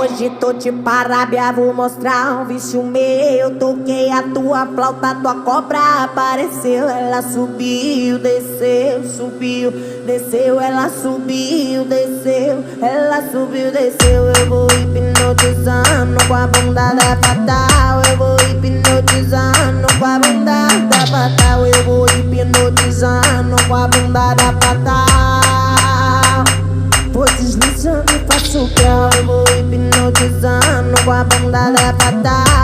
Hoje tô de parábia, vou mostrar um vício meu. Toquei a tua flauta, tua cobra apareceu. Ela subiu, desceu, subiu, desceu. Ela subiu, desceu, ela subiu, desceu. Eu vou hipnotizando com a bunda da fatal. Eu vou hipnotizando com a bunda da fatal. Eu vou hipnotizando com a bunda da fatal. Vou deslizando e faço grau. Eu vou hipnotizando com a bunda da fatal.